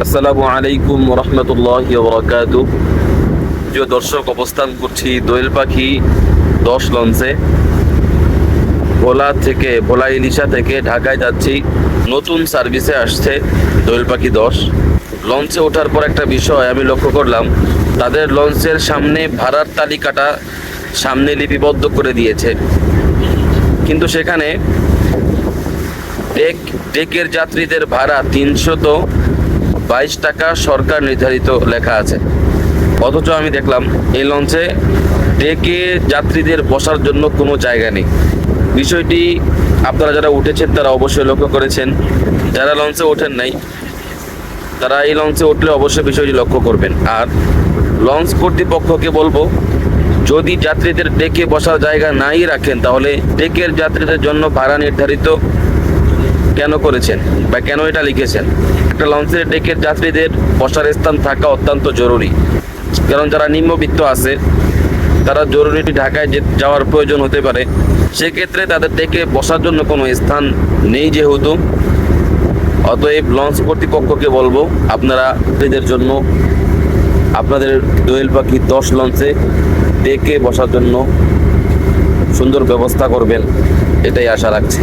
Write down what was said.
আসসালামু আলাইকুম রহমতুল্লাহি ওয়া বারাকাতুহু। প্রিয় দর্শক, অবস্থান করছি দোয়েল পাখি 10 লঞ্চে। ভোলা ইলিশা থেকে ঢাকায় যাচ্ছি। নতুন সার্ভিসে আসছে দোয়েল পাখি 10। লঞ্চে ওঠার পর একটা বিষয় আমি লক্ষ্য করলাম, তাদের লঞ্চের সামনে ভাড়ার তালিকাটা সামনে লিপিবদ্ধ করে দিয়েছে, কিন্তু সেখানে ডেকের যাত্রীদের ভাড়া 322 টাকা সরকার নির্ধারিত লেখা আছে। অথচ আমি দেখলাম এই লঞ্চে ডেকে যাত্রীদের বসার জন্য কোনো জায়গা নেই। বিষয়টি আপনারা যারা উঠেছেন তারা অবশ্যই লক্ষ্য করেছেন, যারা লঞ্চে ওঠেন নাই তারা এই লঞ্চে উঠলে অবশ্যই বিষয়টি লক্ষ্য করবেন। আর লঞ্চ কর্তৃপক্ষকে বলবো, যদি যাত্রীদের ডেকে বসার জায়গা নাই রাখেন, তাহলে ডেকের যাত্রীদের জন্য ভাড়া নির্ধারিত কেন করেছেন বা কেন এটা লিখেছেন? একটা লঞ্চের ডেকের যাত্রীদের বসার স্থান থাকা অত্যন্ত জরুরি, কারণ যারা নিম্নবিত্ত আছে তারা জরুরি ঢাকায় যাওয়ার প্রয়োজন হতে পারে, সেক্ষেত্রে তাদের ডেকে বসার জন্য কোনো স্থান নেই যেহেতু। অতএব লঞ্চ কর্তৃপক্ষকে বলবো, আপনারা এদের জন্য আপনাদের দোয়েল পাখি 10 লঞ্চে ডেকে বসার জন্য সুন্দর ব্যবস্থা করবেন, এটাই আশা রাখছি।